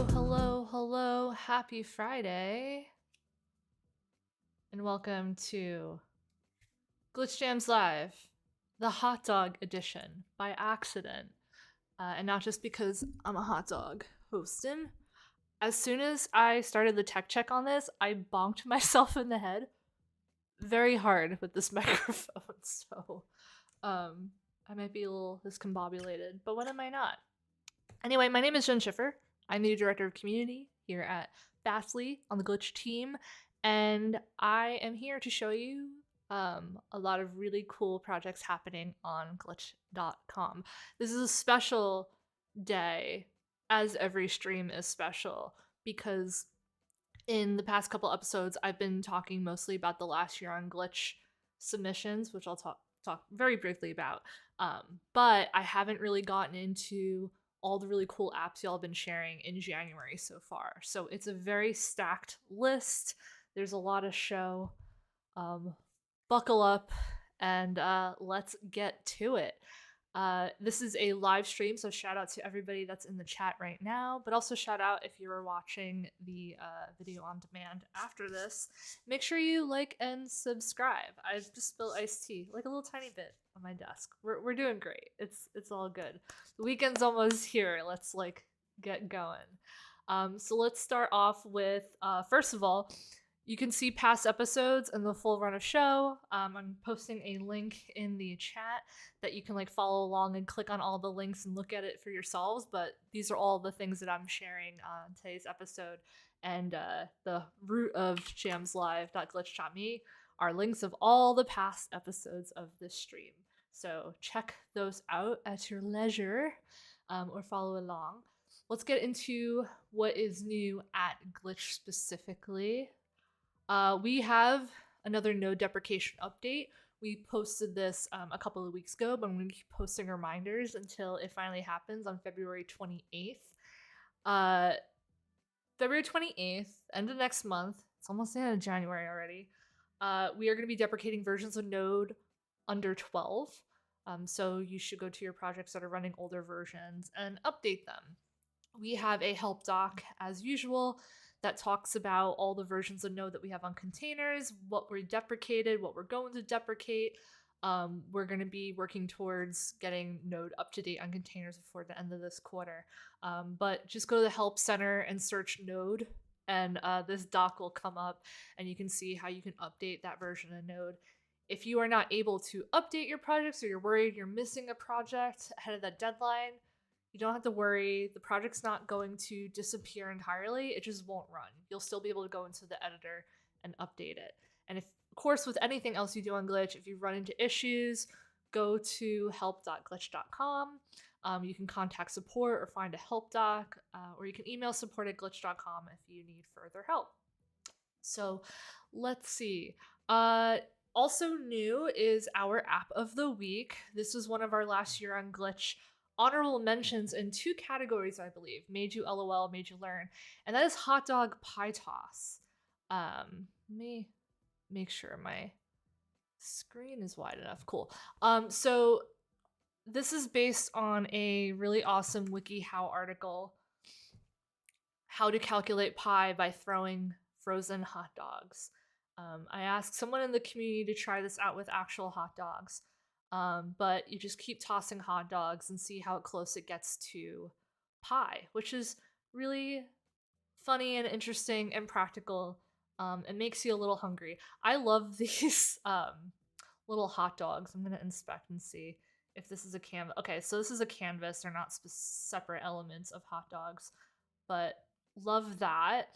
Hello. Happy Friday. And welcome to Glitch Jams Live, the hot dog edition by accident. And not just because I'm a hot dog hosting. As soon as I started the tech check on this, I bonked myself in the head very hard with this microphone. So I might be a little discombobulated, but when am I not? Anyway, my name is Jenn Schiffer. I'm the director of community here at Fastly on the Glitch team, and I am here to show you a lot of really cool projects happening on glitch.com. This is a special day, as every stream is special, because in the past couple episodes, I've been talking mostly about the last year on Glitch submissions, which I'll talk very briefly about. But I haven't really gotten into all the really cool apps y'all have been sharing in January so far. So it's a very stacked list. There's a lot of show. Buckle up and let's get to it. This is a live stream, so shout out to everybody that's in the chat right now, but also shout out if you were watching the video on demand after this. Make sure you like and subscribe. I just spilled iced tea, like a little tiny bit on my desk. We're doing great. It's all good. The weekend's almost here. Let's get going. So let's start off with first of all, you can see past episodes and the full run of show. I'm posting a link in the chat that you can follow along and click on all the links and look at it for yourselves. But these are all the things that I'm sharing on today's episode. And the root of jamslive.glitch.me are links of all the past episodes of this stream. So check those out at your leisure or follow along. Let's get into what is new at Glitch specifically. We have another node deprecation update. We posted this a couple of weeks ago, but I'm going to keep posting reminders until it finally happens on February 28th. February 28th, end of next month. It's almost the end of January already. We are going to be deprecating versions of Node under 12. So you should go to your projects that are running older versions and update them. We have a help doc as usual that talks about all the versions of Node that we have on containers, what we deprecated, what we're going to deprecate. We're going to be working towards getting Node up to date on containers before the end of this quarter. But just go to the help center and search Node, and this doc will come up, and you can see how you can update that version of Node. If you are not able to update your projects, or you're worried you're missing a project ahead of that deadline, you don't have to worry. The project's not going to disappear entirely. It just won't run. You'll still be able to go into the editor and update it. And if, of course, with anything else you do on Glitch, if you run into issues, go to help.glitch.com. You can contact support or find a help doc, or you can email support@glitch.com if you need further help. So let's see. Also new is our app of the week. This was one of our last year on Glitch honorable mentions in two categories, I believe. Made you LOL, made you learn. And that is hot dog pie toss. Let me make sure my screen is wide enough. Cool. So this is based on a really awesome WikiHow article, How to Calculate Pi by Throwing Frozen Hot Dogs. I asked someone in the community to try this out with actual hot dogs. But you just keep tossing hot dogs and see how close it gets to pie, which is really funny and interesting and practical. It makes you a little hungry. I love these little hot dogs. I'm going to inspect and see if this is a canvas. Okay, so this is a canvas. They're not separate elements of hot dogs, but love that.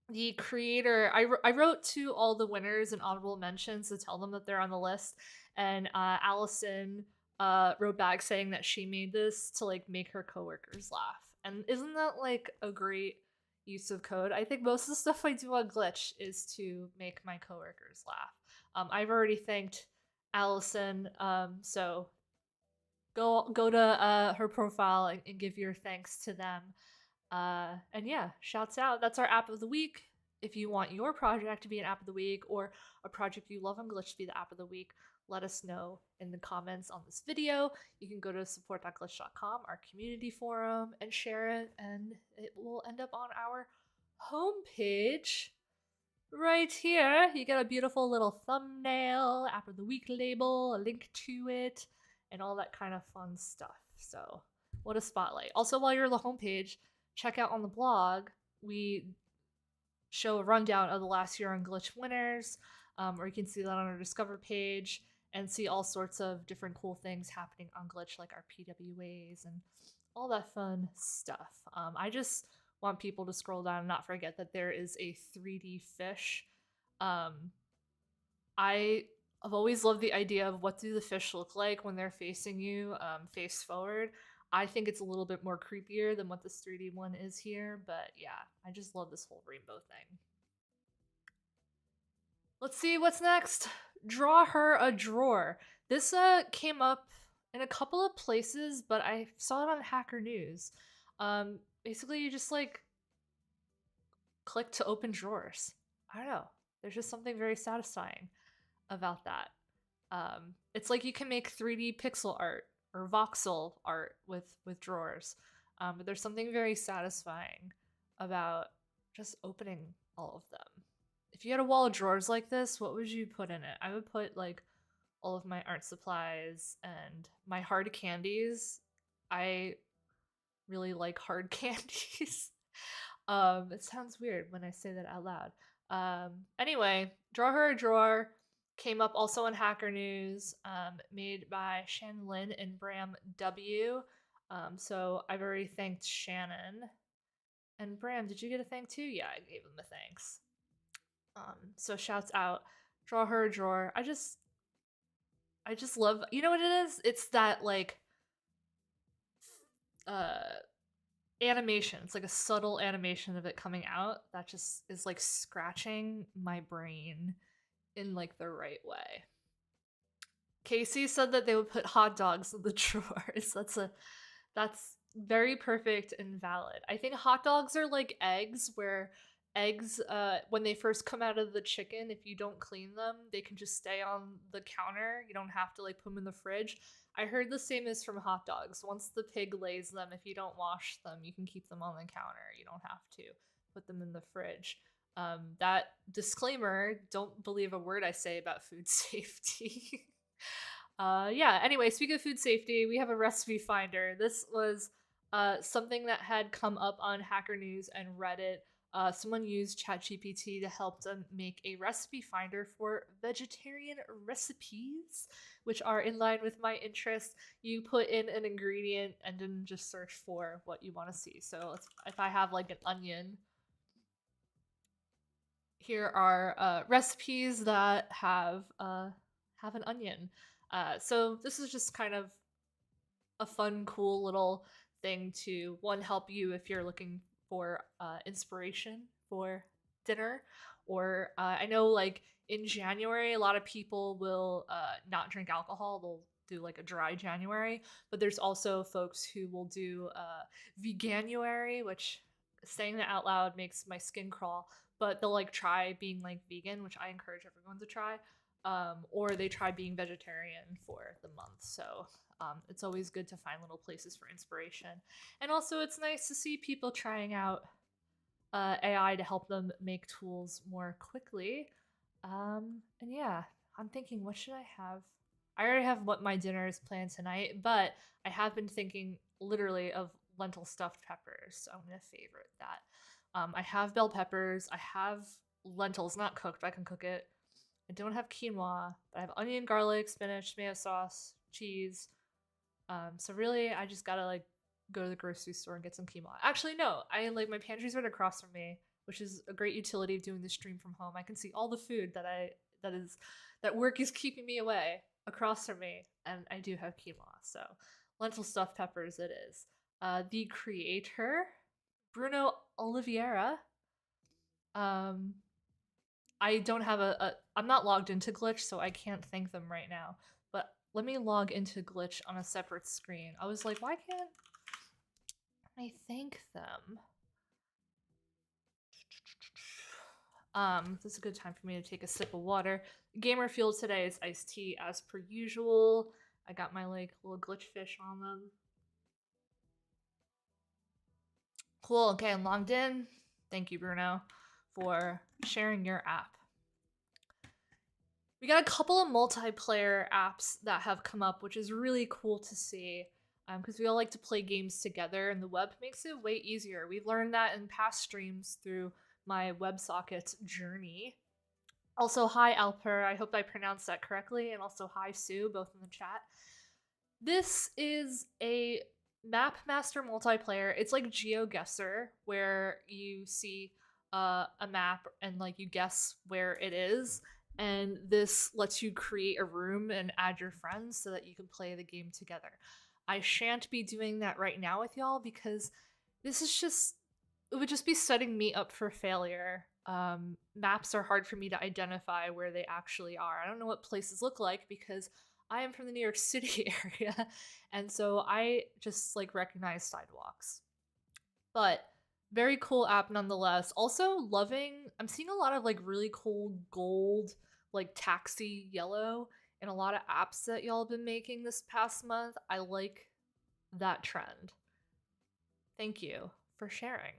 The creator, I wrote to all the winners and honorable mentions to tell them that they're on the list, and Allison wrote back saying that she made this to make her coworkers laugh. And isn't that a great use of code? I think most of the stuff I do on Glitch is to make my coworkers laugh. I've already thanked Allison, so go to her profile and give your thanks to them. And yeah, shouts out. That's our app of the week. if you want your project to be an app of the week or a project you love on Glitch to be the app of the week, let us know in the comments on this video. You can go to support.glitch.com, our community forum, and share it, and it will end up on our homepage right here. You get a beautiful little thumbnail, app of the week label, a link to it, and all that kind of fun stuff. So, what a spotlight. Also, while you're on the homepage, check out on the blog, we show a rundown of the last year on Glitch winners, or you can see that on our Discover page and see all sorts of different cool things happening on Glitch, like our PWAs and all that fun stuff. I just want people to scroll down and not forget that there is a 3D fish. I have always loved the idea of what do the fish look like when they're facing you, face forward. I think it's a little bit more creepier than what this 3D one is here, but yeah, I just love this whole rainbow thing. Let's see what's next. Draw her a drawer. This came up in a couple of places, but I saw it on Hacker News. Basically, you just like click to open drawers. I don't know. There's just something very satisfying about that. It's like you can make 3D pixel art or voxel art with drawers, but there's something very satisfying about just opening all of them. If you had a wall of drawers like this, what would you put in it? I would put like all of my art supplies and my hard candies. I really like hard candies. It sounds weird when I say that out loud. Anyway, Draw Her a Drawer came up also on Hacker News, made by Shannon Lin and Bram W. So I've already thanked Shannon. And Bram, did you get a thank too? Yeah, I gave him a thanks. So shouts out, Draw Her a Drawer. I just love, you know what it is? It's that like animation. It's like a subtle animation of it coming out that just is like scratching my brain in like the right way. Casey said that they would put hot dogs in the drawers. That's very perfect and valid. I think hot dogs are like eggs, where eggs, when they first come out of the chicken, if you don't clean them, they can just stay on the counter. You don't have to like put them in the fridge. I heard the same is from hot dogs. Once the pig lays them, if you don't wash them, you can keep them on the counter. You don't have to put them in the fridge. That disclaimer, don't believe a word I say about food safety. Yeah, anyway, speaking of food safety, we have a recipe finder. This was something that had come up on Hacker News and Reddit. Someone used ChatGPT to help them make a recipe finder for vegetarian recipes, which are in line with my interests. You put in an ingredient and then just search for what you want to see. So if I have like an onion, here are recipes that have an onion. So this is just kind of a fun, cool little thing to, one, help you if you're looking for inspiration for dinner, or I know like in January a lot of people will not drink alcohol. They'll do like a dry January, but there's also folks who will do veganuary, which saying that out loud makes my skin crawl, but they'll like try being like vegan, which I encourage everyone to try, or they try being vegetarian for the month. So it's always good to find little places for inspiration. And also, it's nice to see people trying out AI to help them make tools more quickly. And yeah, I'm thinking, what should I have? I already have what my dinner is planned tonight, but I have been thinking literally of lentil stuffed peppers. So I'm going to favorite that. I have bell peppers. I have lentils, not cooked, but I can cook it. I don't have quinoa, but I have onion, garlic, spinach, tomato sauce, cheese. So really, I just gotta like go to the grocery store and get some quinoa. Actually, no, I like my pantry's right across from me, which is a great utility of doing this stream from home. I can see all the food that work is keeping me away across from me, and I do have quinoa. So lentil stuffed peppers it is. The creator, Bruno Oliveira. I don't have I'm not logged into Glitch, so I can't thank them right now. But let me log into Glitch on a separate screen. I was like, why can't I thank them? This is a good time for me to take a sip of water. Gamer fuel today is iced tea as per usual. I got my like little glitch fish on them. Cool. Okay, I'm logged in. Thank you, Bruno, for sharing your app. We got a couple of multiplayer apps that have come up, which is really cool to see because we all like to play games together, and the web makes it way easier. We've learned that in past streams through my WebSockets journey. Also, hi Alper, I hope I pronounced that correctly, and also hi Sue, both in the chat. This is a map master multiplayer. It's like GeoGuessr, where you see a map and like you guess where it is, and this lets you create a room and add your friends so that you can play the game together. I shan't be doing that right now with y'all because this is just, it would just be setting me up for failure. Maps are hard for me to identify where they actually are. I don't know what places look like because I am from the New York City area, and so I just like recognize sidewalks. But very cool app nonetheless. Also loving, I'm seeing a lot of like really cool gold, like taxi yellow in a lot of apps that y'all have been making this past month. I like that trend. Thank you for sharing.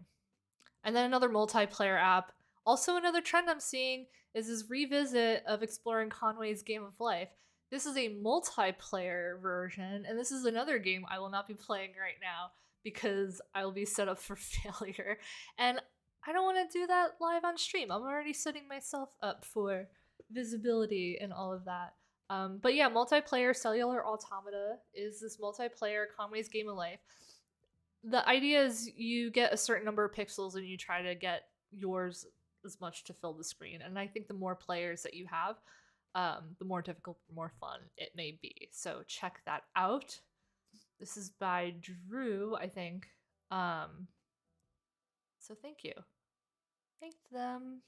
And then another multiplayer app. Also, another trend I'm seeing is this revisit of exploring Conway's Game of Life. This is a multiplayer version, and this is another game I will not be playing right now because I will be set up for failure. And I don't want to do that live on stream. I'm already setting myself up for visibility and all of that. But yeah, multiplayer Cellular Automata is this multiplayer Conway's Game of Life. The idea is you get a certain number of pixels and you try to get yours as much to fill the screen. And I think the more players that you have, the more difficult, the more fun it may be. So check that out. This is by Drew, I think. So thank you. Thank them.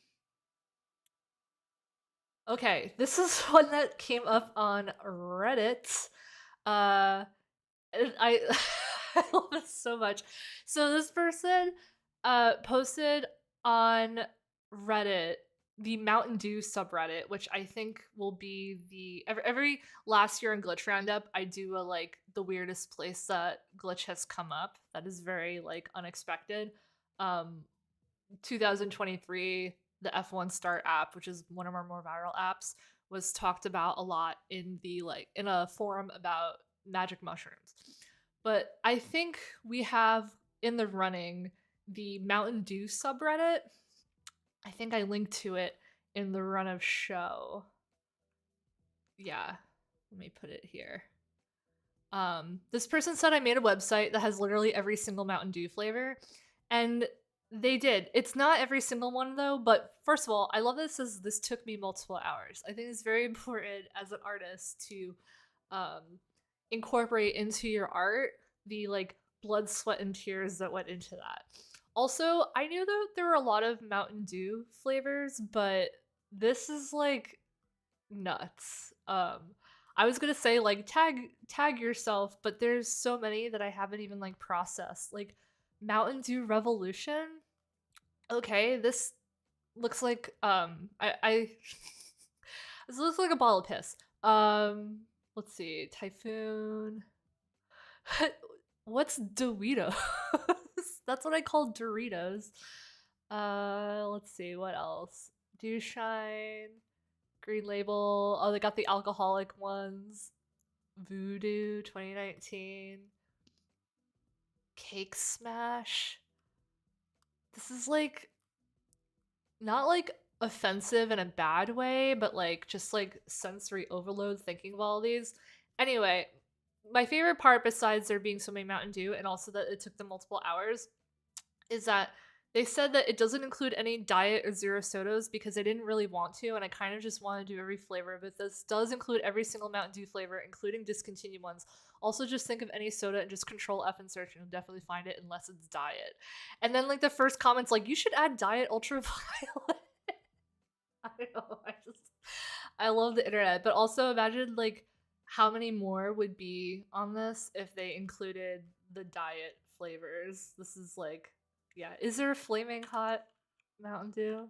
Okay, this is one that came up on Reddit. I I love this so much. So this person posted on Reddit, the Mountain Dew subreddit, which I think will be the every last year in Glitch Roundup, I do a like the weirdest place that Glitch has come up. That is very like unexpected. 2023, the F1 Start app, which is one of our more viral apps, was talked about a lot in the like in a forum about magic mushrooms. But I think we have in the running the Mountain Dew subreddit. I think I linked to it in the run of show. Yeah, let me put it here. This person said I made a website that has literally every single Mountain Dew flavor, and they did. It's not every single one though, but first of all, I love this as this took me multiple hours. I think it's very important as an artist to incorporate into your art the like blood, sweat, and tears that went into that. Also, I knew that there were a lot of Mountain Dew flavors, but this is like nuts. I was gonna say like tag yourself, but there's so many that I haven't even like processed. Like Mountain Dew Revolution. Okay, this looks like I this looks like a bottle of piss. Let's see, Typhoon. What's Doritos? That's what I call Doritos. Let's see, what else? Dew Shine, Green Label. Oh, they got the alcoholic ones. Voodoo 2019. Cake Smash. This is like not like offensive in a bad way, but like just like sensory overload thinking of all these. Anyway, my favorite part, besides there being so many Mountain Dew and also that it took them multiple hours, is that they said that it doesn't include any diet or zero sodas because they didn't really want to, and I kind of just want to do every flavor, but this does include every single Mountain Dew flavor, including discontinued ones. Also, just think of any soda and just control F and search, and you'll definitely find it unless it's diet. And then like the first comment's like, you should add diet ultraviolet. I don't know, I love the internet, but also imagine like how many more would be on this if they included the diet flavors. This is like, yeah. Is there a flaming hot Mountain Dew?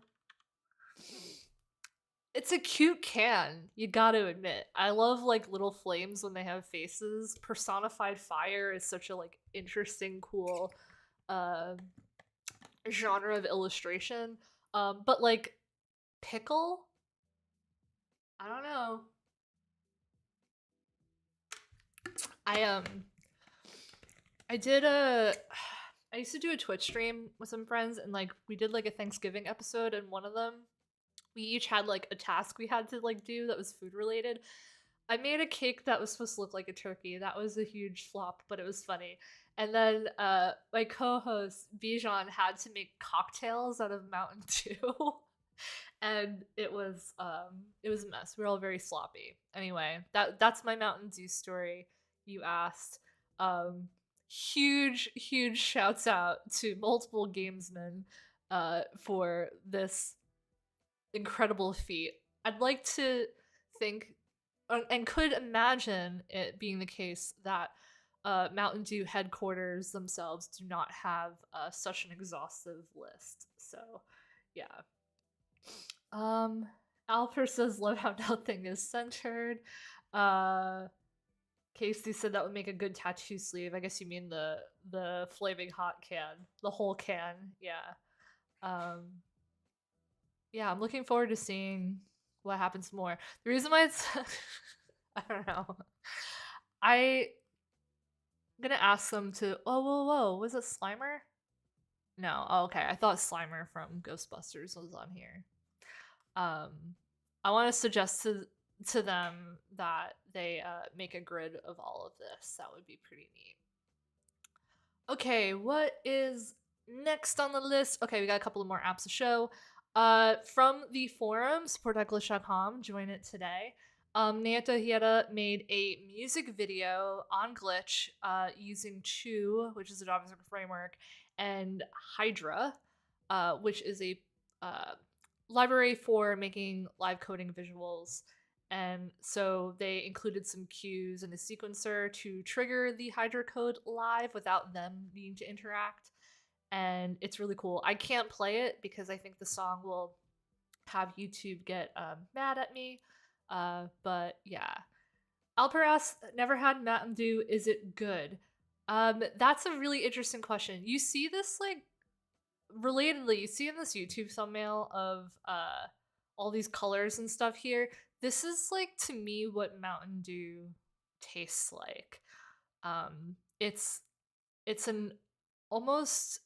It's a cute can, you gotta admit. I love like little flames when they have faces. Personified fire is such a like interesting, cool uh genre of illustration. But like pickle, I don't know. I I did a I used to do a Twitch stream with some friends and like we did like a Thanksgiving episode and one of them we each had like a task we had to like do that was food related. I made a cake that was supposed to look like a turkey. That was a huge flop, but it was funny. And then my co-host Bijan had to make cocktails out of Mountain Dew. And it was a mess. We were all very sloppy. Anyway, that's my Mountain Dew story you asked. Huge shouts out to multiple gamesmen for this incredible feat. I'd like to think and could imagine it being the case that Mountain Dew headquarters themselves do not have such an exhaustive list. So, yeah. Alper says, "Love how nothing is centered." Uh, Casey said that would make a good tattoo sleeve. I guess you mean the flaming hot can, the whole can. Yeah. Um, yeah, I'm looking forward to seeing what happens more. The reason why it's I don't know. I'm gonna ask them to whoa. Was it Slimer? No. Oh, okay. I thought Slimer from Ghostbusters was on here. Um I want to suggest to them that they make a grid of all of this. That would be pretty neat. Okay, what is next on the list? Okay, we got a couple of more apps to show. From the forum, support.glitch.com, join it today. Nanta Hieta made a music video on Glitch using Chew, which is a JavaScript framework, and Hydra, which is a library for making live coding visuals. And so they included some cues in the sequencer to trigger the Hydra code live without them needing to interact. And it's really cool. I can't play it because I think the song will have YouTube get mad at me. But yeah. Alper asks, never had Mountain Dew. Is it good? That's a really interesting question. You see this like relatedly, you see in this YouTube thumbnail of all these colors and stuff here. This is like to me what Mountain Dew tastes like. It's an almost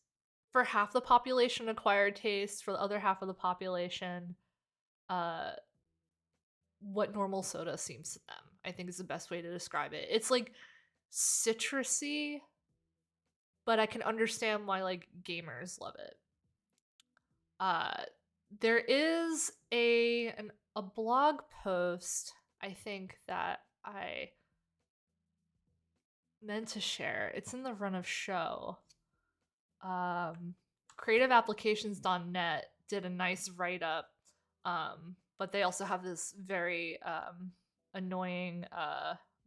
for half the population acquired taste, for the other half of the population, uh, what normal soda seems to them. I think is the best way to describe it. It's like citrusy, but I can understand why like gamers love it. There is a blog post I think that I meant to share. It's in the run of show. Creativeapplications.net did a nice write up, but they also have this very annoying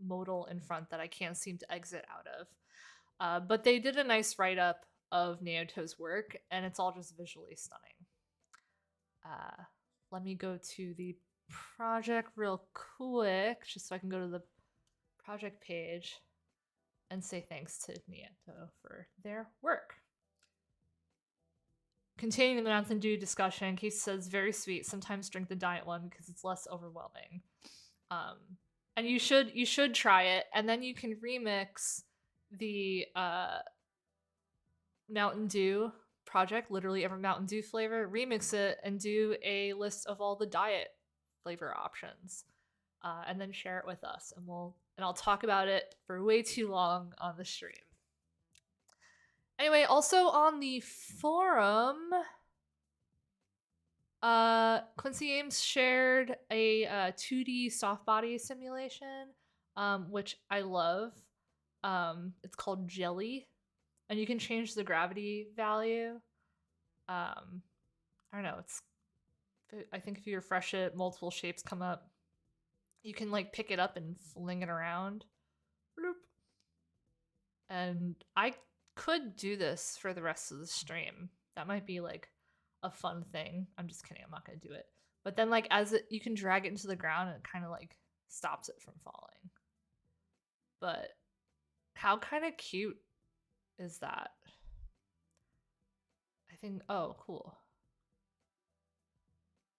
modal in front that I can't seem to exit out of. But they did a nice write up of Naoto's work, and it's all just visually stunning. Let me go to the project real quick, just so I can go to the project page and say thanks to Naoto for their work. Continuing the Mountain Dew discussion, Casey says, very sweet. Sometimes drink the diet one because it's less overwhelming. And you should try it, and then you can remix the Mountain Dew project, literally every Mountain Dew flavor, remix it and do a list of all the diet flavor options, and then share it with us, and I'll talk about it for way too long on the stream. Anyway, also on the forum, Quincy Ames shared a 2D soft body simulation, which I love. It's called Jelly, and you can change the gravity value. I don't know. I think if you refresh it, multiple shapes come up. You can like pick it up and fling it around. Bloop. And I could do this for the rest of the stream. That might be like a fun thing. I'm just kidding. I'm not gonna do it. But then like as it, you can drag it into the ground and it kind of like stops it from falling. But how kind of cute is that? I think, oh, cool.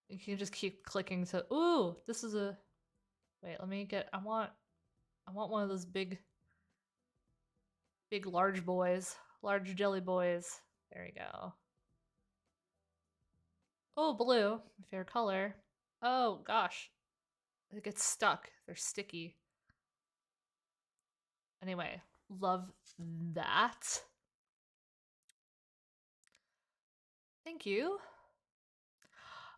You can just keep clicking to, ooh, this is a, wait, let me get, I want one of those big large boys, large jelly boys. There we go. Oh, blue, my favorite color. Oh gosh, it gets stuck. They're sticky. Anyway, love that. Thank you.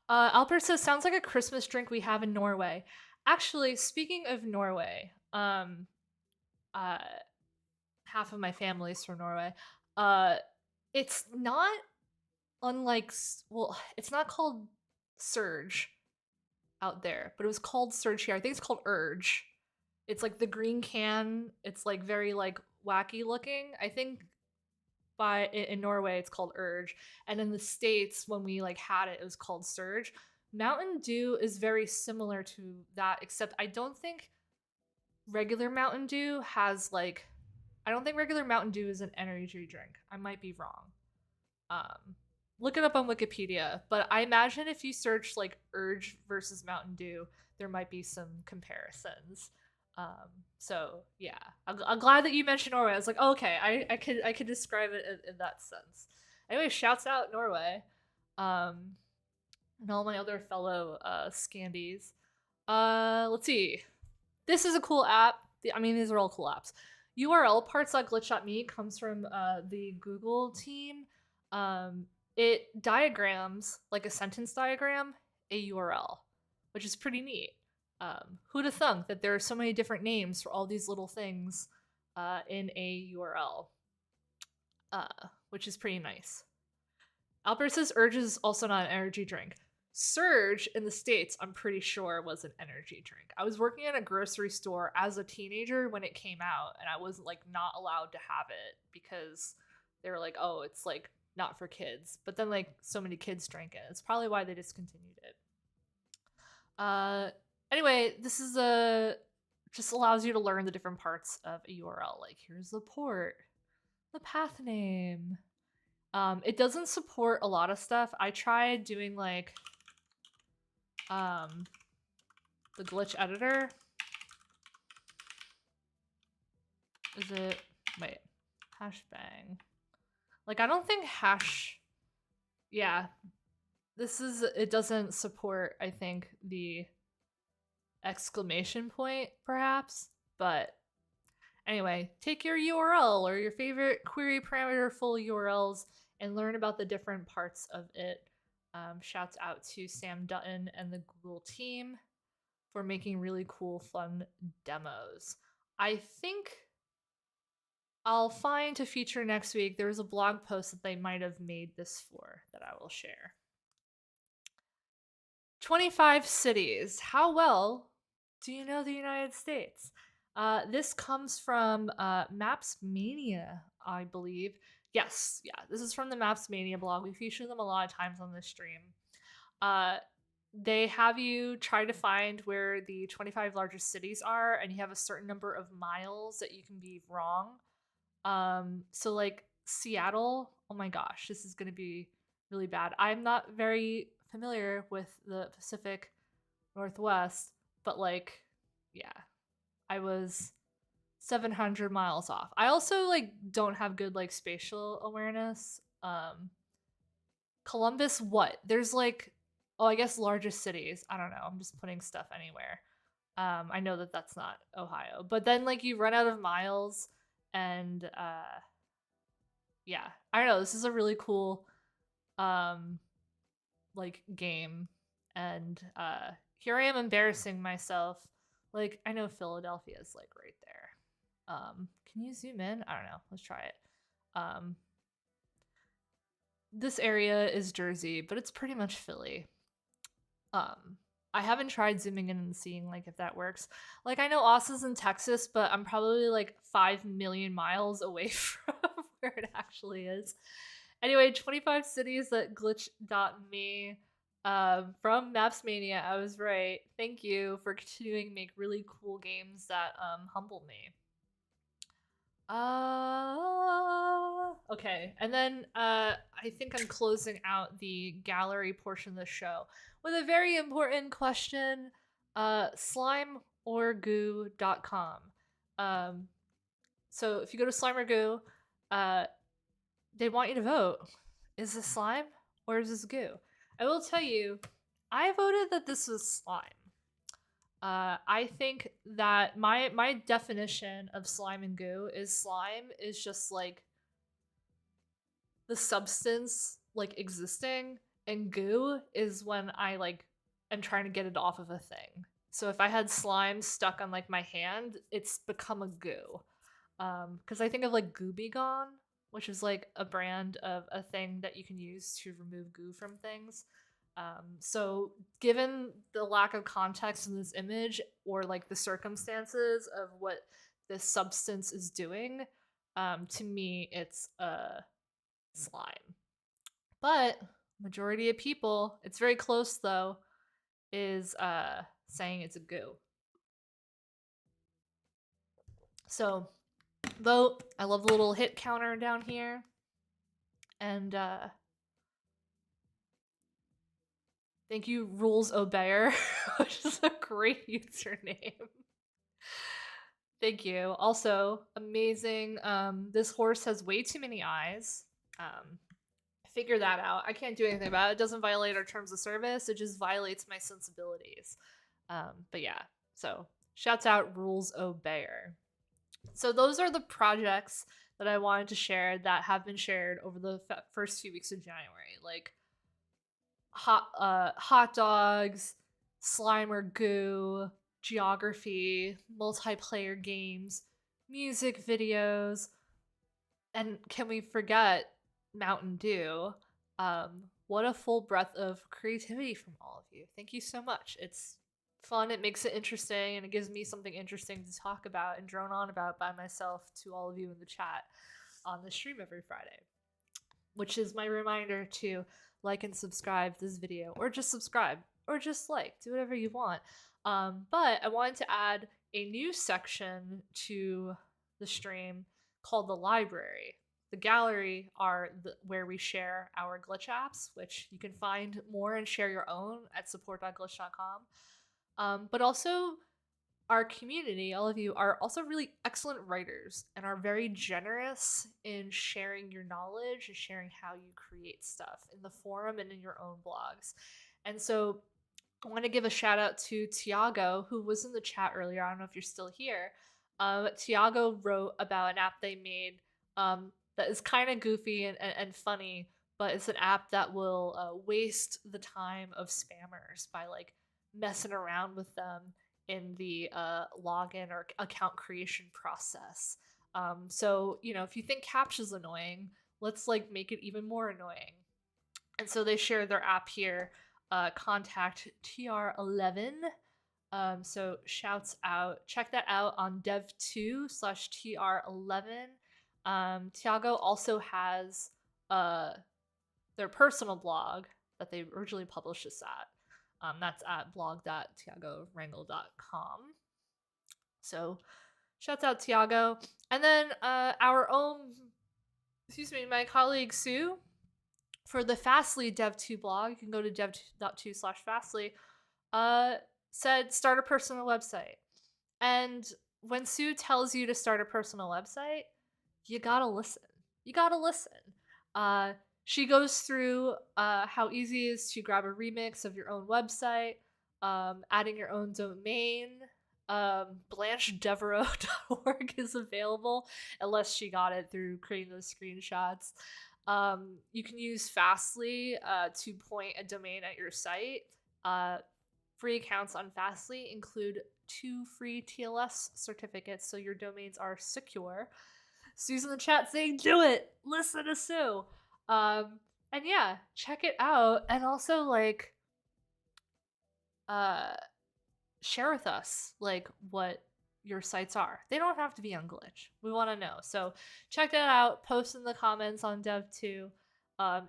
Albert says, sounds like a Christmas drink we have in Norway. Actually, speaking of Norway, uh, half of my family's from Norway. It's not unlike, well, it's not called Surge out there, but it was called Surge here. I think it's called Urge. It's like the green can. It's like very like wacky looking. I think in Norway it's called Urge, and in the States when we like had it, it was called Surge. Mountain Dew is very similar to that, except I don't think regular Mountain Dew has like, I don't think regular Mountain Dew is an energy drink. I might be wrong. Look it up on Wikipedia, but I imagine if you search like Urge versus Mountain Dew, there might be some comparisons. So yeah, I'm glad that you mentioned Norway. I was like, oh, okay, I could describe it in that sense. Anyway, shouts out Norway, and all my other fellow Scandies. Let's see. This is a cool app. I mean, these are all cool apps. URL parts.glitch.me comes from the Google team. It diagrams, like a sentence diagram, a URL, which is pretty neat. Who'd have thunk that there are so many different names for all these little things in a URL, which is pretty nice. Albert says Urge is also not an energy drink. Surge in the States, I'm pretty sure, was an energy drink. I was working in a grocery store as a teenager when it came out, and I was like not allowed to have it because they were like, oh, it's like not for kids. But then like so many kids drank it. It's probably why they discontinued it. Anyway, this is just allows you to learn the different parts of a URL. Like here's the port, the path name. It doesn't support a lot of stuff. I tried doing like the glitch editor. Is it, wait, hash bang. Like I don't think hash, yeah, this is, it doesn't support, I think, the exclamation point perhaps, but anyway, take your URL or your favorite query parameter full URLs and learn about the different parts of it. Shouts out to Sam Dutton and the Google team for making really cool, fun demos. I think I'll find to feature next week. There was a blog post that they might have made this for that I will share. 25 cities. How well do you know the United States? This comes from Maps Mania, I believe. Yes, yeah, this is from the Maps Mania blog. We feature them a lot of times on this stream. They have you try to find where the 25 largest cities are, and you have a certain number of miles that you can be wrong. So like Seattle, oh my gosh, this is gonna be really bad. I'm not very familiar with the Pacific Northwest, but like, yeah, I was 700 miles off. I also like don't have good like spatial awareness. Columbus, what? There's like, oh, I guess largest cities. I don't know. I'm just putting stuff anywhere. I know that that's not Ohio, but then like you run out of miles, and yeah, I don't know. This is a really cool like game, and here I am embarrassing myself. Like I know Philadelphia is like right there. Can you zoom in? I don't know. Let's try it. This area is Jersey, but it's pretty much Philly. I haven't tried zooming in and seeing like if that works. Like I know Austin's in Texas, but I'm probably like 5 million miles away from where it actually is. Anyway, 25 cities at glitch.me from Mapsmania. I was right. Thank you for continuing to make really cool games that humble me. Okay. And then I think I'm closing out the gallery portion of the show with a very important question. Slimeorgoo.com. So if you go to Slime or Goo, they want you to vote. Is this slime or is this goo? I will tell you, I voted that this was slime. I think that my definition of slime and goo is just like the substance like existing, and goo is when I like am trying to get it off of a thing. So if I had slime stuck on like my hand, it's become a goo. Because I think of like Gooby Gone, which is like a brand of a thing that you can use to remove goo from things. So given the lack of context in this image or like the circumstances of what this substance is doing, to me it's a slime. But majority of people, it's very close though, is saying it's a goo. So vote. I love the little hit counter down here. And thank you, Rules Obeyer, which is a great username. Thank you. Also, amazing. This horse has way too many eyes. Figure that out. I can't do anything about it. It doesn't violate our terms of service. It just violates my sensibilities. But yeah, so shouts out Rules Obeyer. So those are the projects that I wanted to share that have been shared over the first few weeks of January, like hot dogs, slime or goo, geography, multiplayer games, music videos, and can we forget Mountain Dew? What a full breadth of creativity from all of you. Thank you so much. It's fun, it makes it interesting, and it gives me something interesting to talk about and drone on about by myself to all of you in the chat on the stream every Friday. Which is my reminder to like and subscribe this video, or just subscribe, or just like, do whatever you want. But I wanted to add a new section to the stream called the library. The gallery are where we share our glitch apps, which you can find more and share your own at support.glitch.com. But also, our community, all of you, are also really excellent writers and are very generous in sharing your knowledge and sharing how you create stuff in the forum and in your own blogs. And so I want to give a shout out to Tiago, who was in the chat earlier. I don't know if you're still here. Tiago wrote about an app they made that is kind of goofy and funny, but it's an app that will waste the time of spammers by like messing around with them in the login or account creation process. So, you know, if you think CAPTCHA's annoying, let's like make it even more annoying. And so they share their app here, contact TR11. So shouts out, check that out on dev2/TR11. Tiago also has their personal blog that they originally published this at. That's at blog.tiagorangel.com. So, shouts out Tiago. And then our own, my colleague Sue, for the Fastly Dev2 blog, you can go to dev2.2/Fastly, said start a personal website. And when Sue tells you to start a personal website, you gotta listen. You gotta listen. She goes through how easy it is to grab a remix of your own website, adding your own domain. BlancheDevereaux.org is available, unless she got it through creating those screenshots. You can use Fastly to point a domain at your site. Free accounts on Fastly include 2 free TLS certificates, so your domains are secure. Sue's in the chat saying, do it! Listen to Sue! And yeah, check it out, and also like share with us like what your sites are. They don't have to be on Glitch. We want to know. So check that out, post in the comments on Dev2.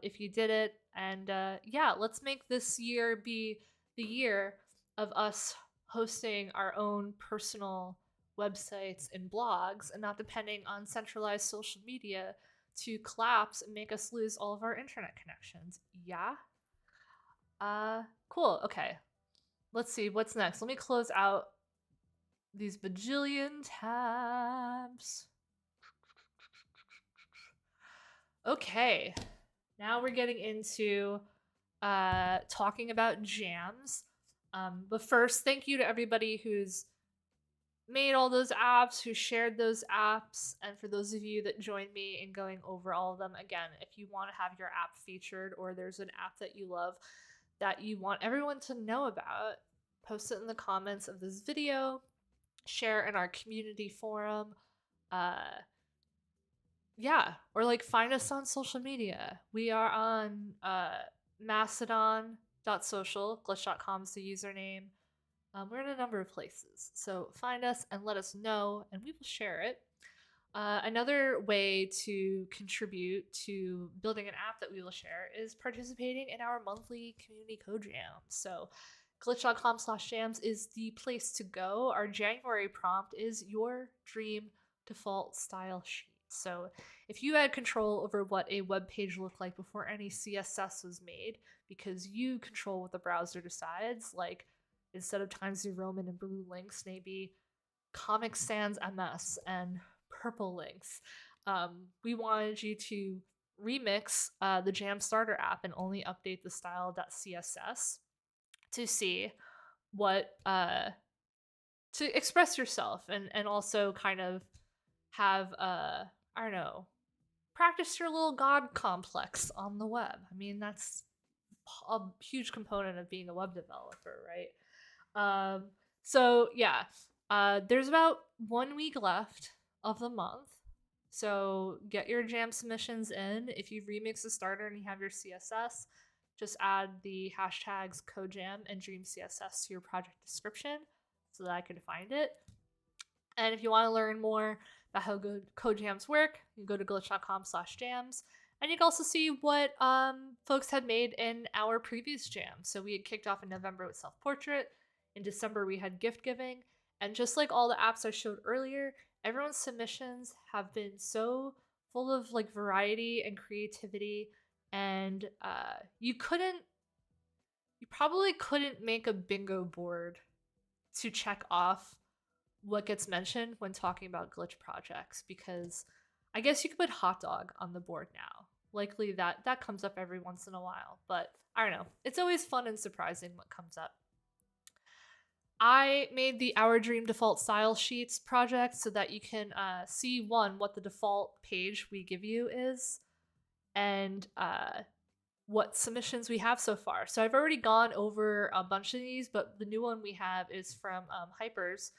if you did it. And yeah, let's make this year be the year of us hosting our own personal websites and blogs and not depending on centralized social media to collapse and make us lose all of our internet connections. Yeah? Cool. Okay. Let's see what's next. Let me close out these bajillion tabs. Okay. Now we're getting into talking about jams. But first, thank you to everybody who's made all those apps, who shared those apps, and for those of you that joined me in going over all of them. Again, if you want to have your app featured or there's an app that you love that you want everyone to know about, post it in the comments of this video, share in our community forum. Uh, yeah, or like find us on social media. We are on mastodon.social, glitch.com is the username. We're in a number of places. So find us and let us know, and we will share it. Another way to contribute to building an app that we will share is participating in our monthly community code jams. So glitch.com/jams is the place to go. Our January prompt is your dream default style sheet. So if you had control over what a web page looked like before any CSS was made, because you control what the browser decides, like instead of Times New Roman and blue links, maybe Comic Sans MS and purple links. We wanted you to remix the Jam Starter app and only update the style.css to see what to express yourself and also kind of have I don't know, practice your little god complex on the web. I mean, that's a huge component of being a web developer, right? So yeah, there's about 1 week left of the month. So get your jam submissions in. If you remix the starter and you have your CSS, just add the hashtags codejam and dreamcss to your project description so that I can find it. And if you want to learn more about how code jams work, you can go to glitch.com/jams. And you can also see what folks had made in our previous jam. So we had kicked off in November with self-portrait. In December, we had gift giving. And just like all the apps I showed earlier, everyone's submissions have been so full of like variety and creativity. And you probably couldn't make a bingo board to check off what gets mentioned when talking about glitch projects, because I guess you could put hot dog on the board now. Likely that comes up every once in a while, but I don't know. It's always fun and surprising what comes up. I made the Our Dream Default Style Sheets project so that you can see, one, what the default page we give you is, and what submissions we have so far. So I've already gone over a bunch of these, but the new one we have is from Hypers,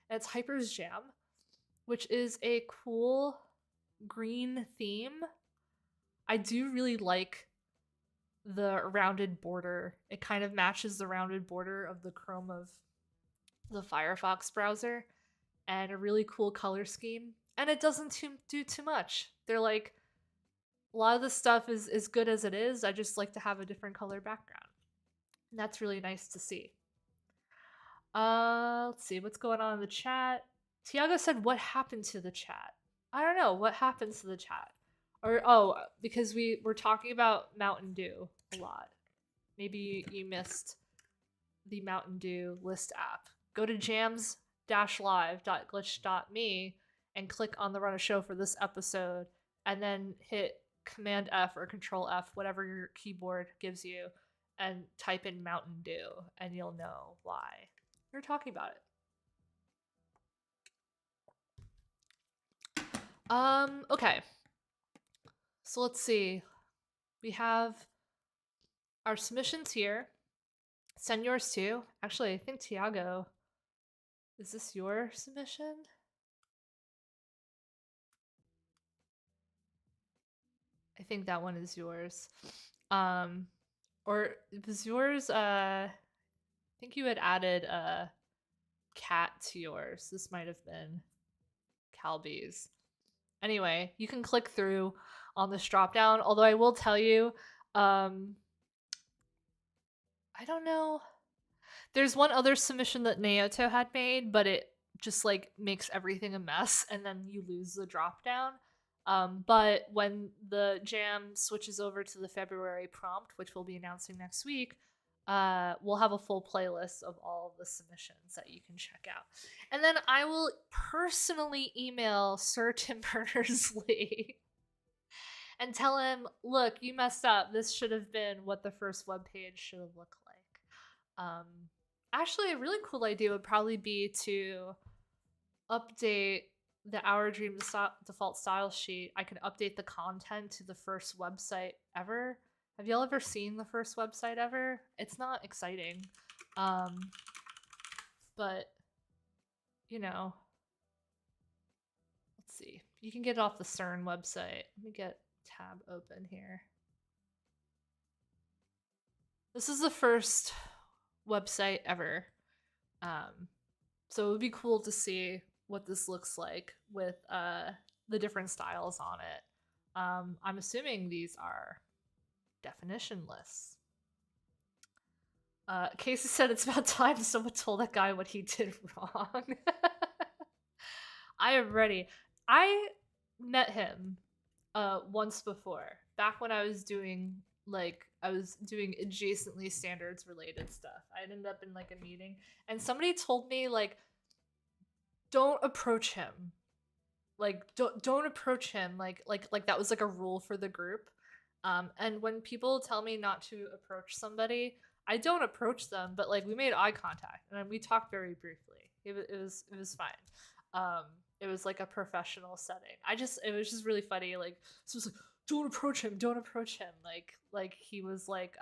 and it's Hypers Jam, which is a cool green theme. I do really like the rounded border. It kind of matches the rounded border of the Chrome of the Firefox browser, and a really cool color scheme. And it doesn't do too much. They're like, a lot of the stuff is as good as it is. I just like to have a different color background. And that's really nice to see. Let's see what's going on in the chat. Tiago said, what happened to the chat? I don't know. What happens to the chat? Or, oh, because we were talking about Mountain Dew a lot. Maybe you missed the Mountain Dew list app. Go to jams-live.glitch.me and click on the run a show for this episode, and then hit Command F or Control F, whatever your keyboard gives you, and type in Mountain Dew, and you'll know why we're talking about it. Okay. So let's see. We have our submissions here. Send yours too. Actually, I think Tiago, is this your submission? I think that one is yours. Or it was yours. I think you had added a cat to yours. This might have been Calby's. Anyway, you can click through on this drop down. Although I will tell you, um, I don't know. There's one other submission that Naoto had made, but it just like makes everything a mess, and then you lose the drop down. But when the jam switches over to the February prompt, which we'll be announcing next week, we'll have a full playlist of all of the submissions that you can check out. And then I will personally email Sir Tim Berners-Lee and tell him, look, you messed up. This should have been what the first web page should have looked like. Actually, a really cool idea would probably be to update the Our Dream default style sheet. I could update the content to the first website ever. Have y'all ever seen the first website ever? It's not exciting. But, you know, let's see. You can get it off the CERN website. Let me get tab open here. This is the first website ever. So it would be cool to see what this looks like with the different styles on it. I'm assuming these are definition lists. Casey said it's about time someone told that guy what he did wrong. I am ready. I met him once before, back when I was doing adjacently standards related stuff. I ended up in like a meeting and somebody told me like, don't approach him. Like don't approach him. Like that was like a rule for the group. And when people tell me not to approach somebody, I don't approach them, but like we made eye contact and we talked very briefly. It was fine. It was like a professional setting. It was just really funny. Like, so it was like, don't approach him, don't approach him. Like he was like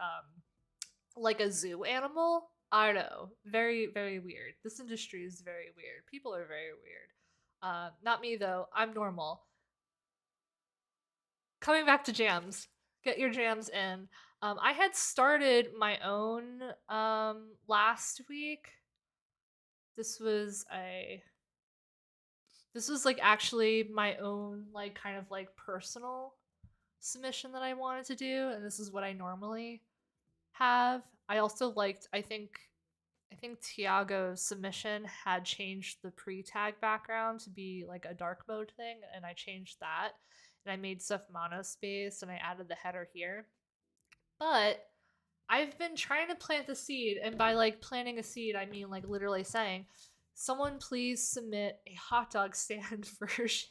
a zoo animal. I don't know. Very, very weird. This industry is very weird. People are very weird. Not me though. I'm normal. Coming back to jams. Get your jams in. I had started my own last week. This was like actually my own like kind of like personal submission that I wanted to do, and this is what I normally have. I also liked I think Tiago's submission had changed the pre-tag background to be like a dark mode thing, and I changed that. And I made stuff monospaced and I added the header here. But I've been trying to plant the seed, and by like planting a seed, I mean like literally saying, someone please submit a hot dog stand version.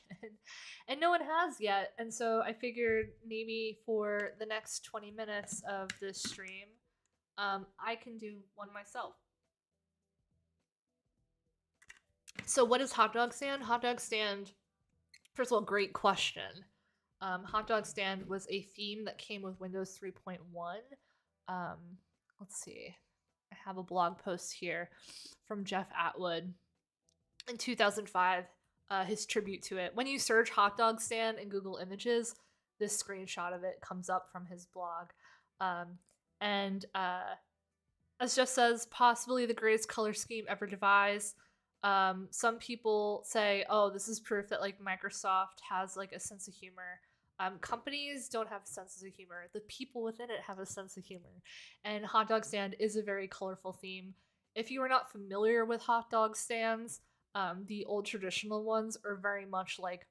And no one has yet. And so I figured maybe for the next 20 minutes of this stream, I can do one myself. So what is hot dog stand? Hot dog stand, first of all, great question. Hot dog stand was a theme that came with Windows 3.1. Let's see. I have a blog post here from Jeff Atwood in 2005, his tribute to it. When you search hot dog stand in Google Images, this screenshot of it comes up from his blog. And as Jeff says, possibly the greatest color scheme ever devised. Some people say, oh, this is proof that like Microsoft has like a sense of humor. Companies don't have senses of humor. The people within it have a sense of humor. And hot dog stand is a very colorful theme. If you are not familiar with hot dog stands, the old traditional ones are very much like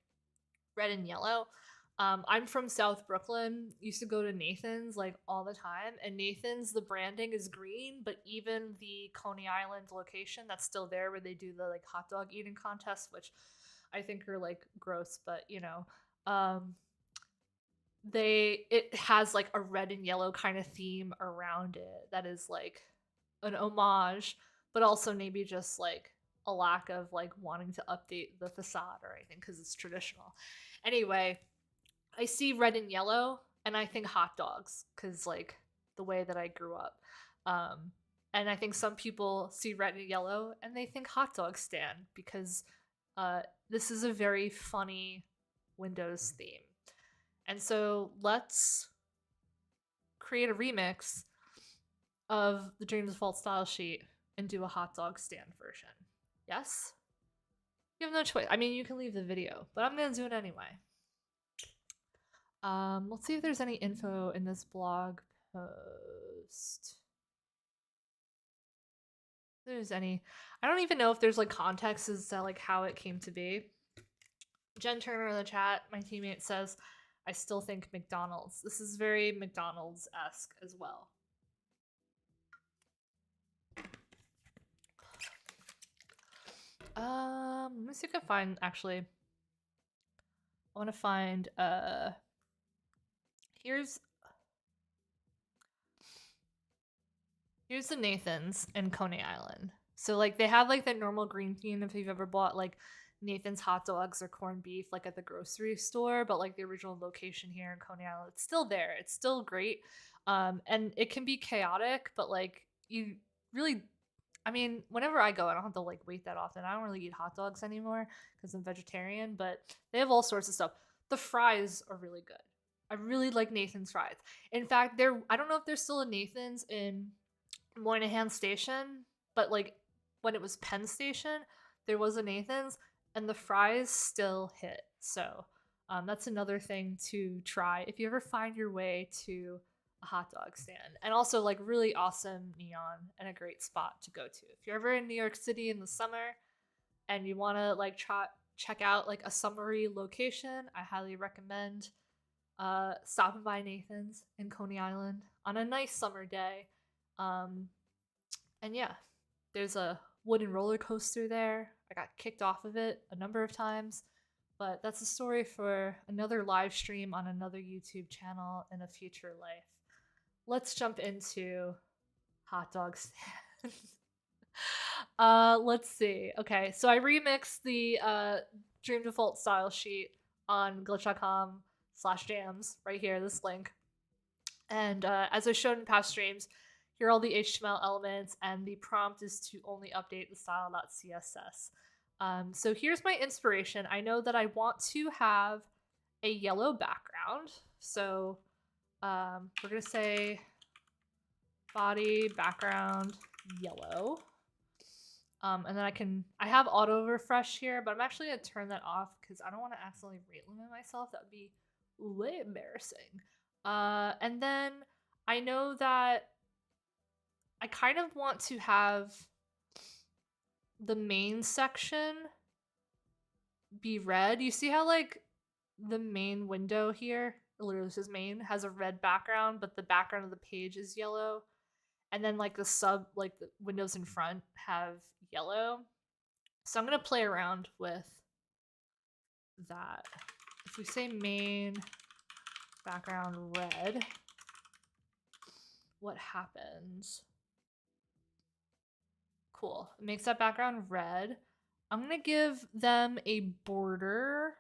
red and yellow. I'm from South Brooklyn, used to go to Nathan's like all the time, and Nathan's, the branding is green, but even the Coney Island location that's still there where they do the like hot dog eating contest, which I think are like gross, but you know, it has like a red and yellow kind of theme around it that is like an homage, but also maybe just like a lack of like wanting to update the facade or anything because it's traditional. Anyway, I see red and yellow and I think hot dogs because like the way that I grew up. And I think some people see red and yellow and they think hot dog stand because this is a very funny Windows theme. And so let's create a remix of the Dream Default style sheet and do a hot dog stand version. Yes? You have no choice. I mean, you can leave the video, but I'm gonna do it anyway. Let's see if there's any info in this blog post. If there's any. I don't even know if there's like context as to like how it came to be. Jen Turner in the chat, my teammate, says, I still think McDonald's. This is very McDonald's-esque as well. Let me see if I can find, actually. I want to find, here's the Nathan's in Coney Island. So, like, they have, like, the normal green theme if you've ever bought, like, Nathan's hot dogs or corned beef, like, at the grocery store. But, like, the original location here in Coney Island, it's still there. It's still great. And it can be chaotic, but, like, you really... I mean, whenever I go, I don't have to, like, wait that often. I don't really eat hot dogs anymore because I'm vegetarian, but they have all sorts of stuff. The fries are really good. I really like Nathan's fries. In fact, I don't know if there's still a Nathan's in Moynihan Station, but like when it was Penn Station, there was a Nathan's and the fries still hit. So that's another thing to try if you ever find your way to a hot dog stand. And also like really awesome neon and a great spot to go to. If you're ever in New York City in the summer and you want to like check out like a summery location, I highly recommend stopping by Nathan's in Coney Island on a nice summer day. And yeah, there's a wooden roller coaster there. I got kicked off of it a number of times, but that's a story for another live stream on another YouTube channel in a future life. Let's jump into hot dog stand. Let's see. Okay, so I remixed the Dream Default style sheet on glitch.com/jams right here, this link. And as I showed in past streams, here are all the HTML elements, and the prompt is to only update the style.css. So here's my inspiration. I know that I want to have a yellow background. So we're going to say body background yellow. And then I have auto refresh here, but I'm actually going to turn that off because I don't want to accidentally rate limit myself. That would be way embarrassing. And then I know that I kind of want to have the main section be red. You see how like the main window here, it literally says main, has a red background, but the background of the page is yellow. And then like the windows in front have yellow. So I'm going to play around with that. If we say main background red, what happens? Cool. It makes that background red. I'm going to give them a border.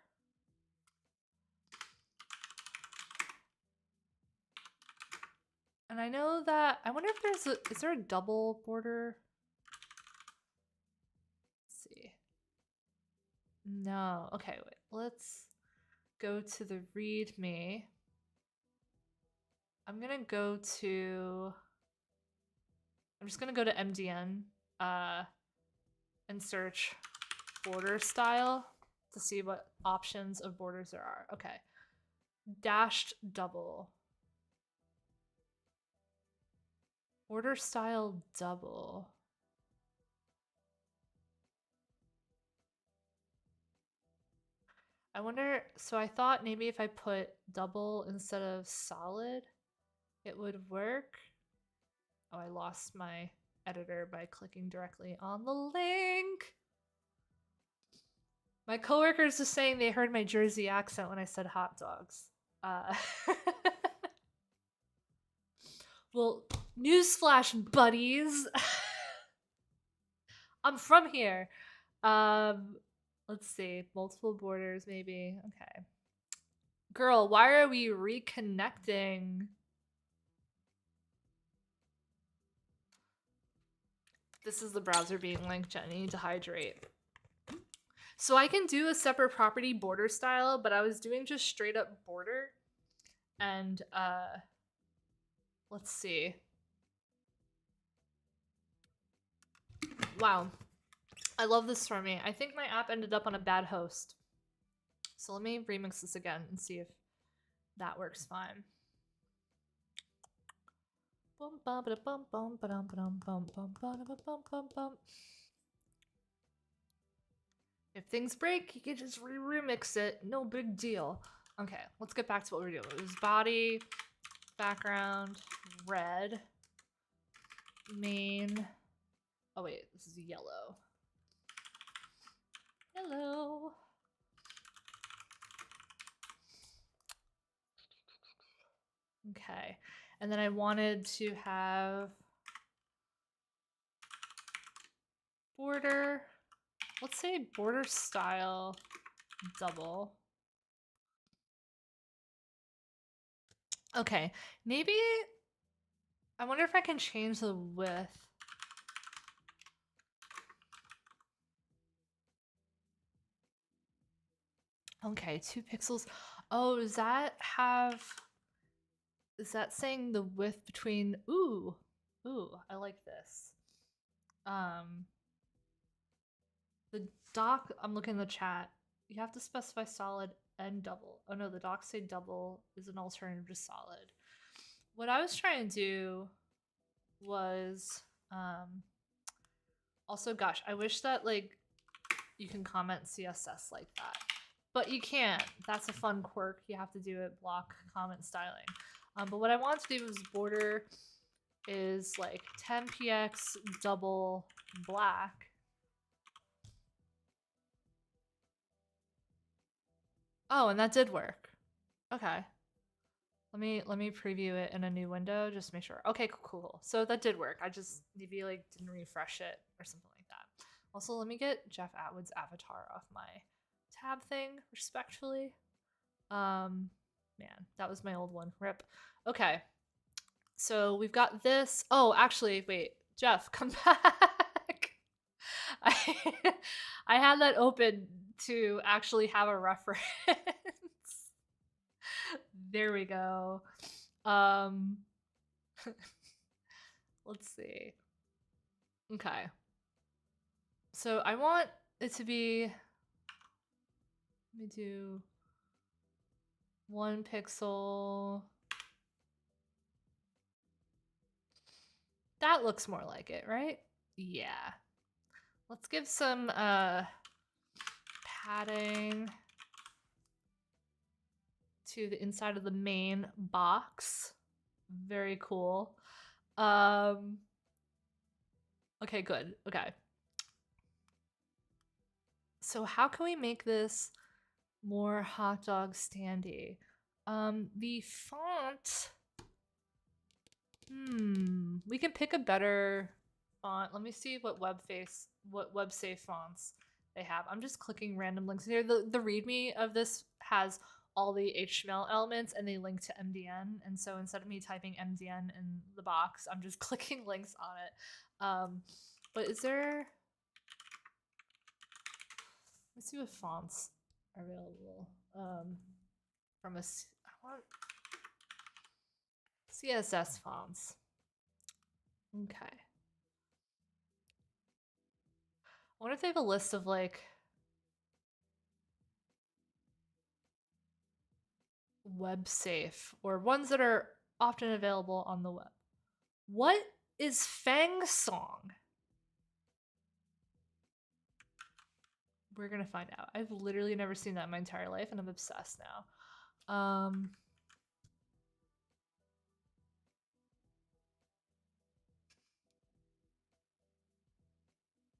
And I know that, I wonder if is there a double border? Let's see. No. Okay, wait. Let's go to the README. I'm just going to go to MDN and search border style to see what options of borders there are. Okay. Dashed double. Border style double. I wonder, so I thought maybe if I put double instead of solid, it would work. Oh, I lost my editor by clicking directly on the link. My coworkers are saying they heard my Jersey accent when I said hot dogs. Well, newsflash, buddies. I'm from here. Let's see. Multiple borders, maybe. Okay. Girl, why are we reconnecting? This is the browser being linked, Jenny, to hydrate. So I can do a separate property border style, but I was doing just straight up border. And let's see. Wow. I love this for me. I think my app ended up on a bad host. So let me remix this again and see if that works fine. If things break, you can just remix it. No big deal. Okay, let's get back to what we're doing. It was body, background, red, main. Oh wait, this is yellow. Hello. Okay, and then I wanted to have border. Let's say border style double. Okay, maybe I wonder if I can change the width. Okay, 2 pixels. Oh, does that have, is that saying the width between, ooh, I like this. The doc, I'm looking in the chat. You have to specify solid and double. Oh no, the docs say double is an alternative to solid. What I was trying to do was, also, gosh, I wish that like you can comment CSS like that, but you can't. That's a fun quirk. You have to do it block comment styling. But what I want to do is border is like 10px double black. Oh, and that did work. Okay. Let me preview it in a new window, just to make sure. Okay, cool. So that did work. I just maybe like didn't refresh it or something like that. Also, let me get Jeff Atwood's avatar off my tab thing, respectfully. Man, that was my old one. Rip. Okay. So we've got this. Oh, actually, wait. Jeff, come back. I, I had that open to actually have a reference. There we go. Let's see. Okay. So I want it to be, let me do 1 pixel. That looks more like it, right? Yeah. Let's give some padding to the inside of the main box. Very cool. Okay, good. Okay. So how can we make this more hot dog standy? The font. We can pick a better font. Let me see what WebSafe fonts they have. I'm just clicking random links here. The README of this has all the HTML elements and they link to MDN. And so instead of me typing MDN in the box, I'm just clicking links on it. But is there, let's see what fonts are available. From a, I want CSS fonts. Okay. I wonder if they have a list of like web safe or ones that are often available on the web. What is Fang Song? We're gonna find out. I've literally never seen that in my entire life and I'm obsessed now.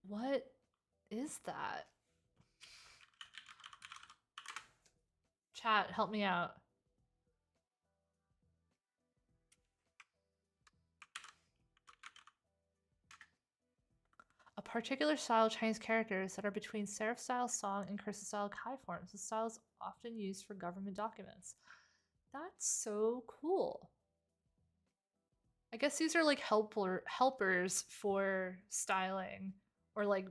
What is that? Chat, help me out. A particular style of Chinese characters that are between serif style song and cursive style Kai forms. The style is often used for government documents. That's so cool. I guess these are like helpers for styling or like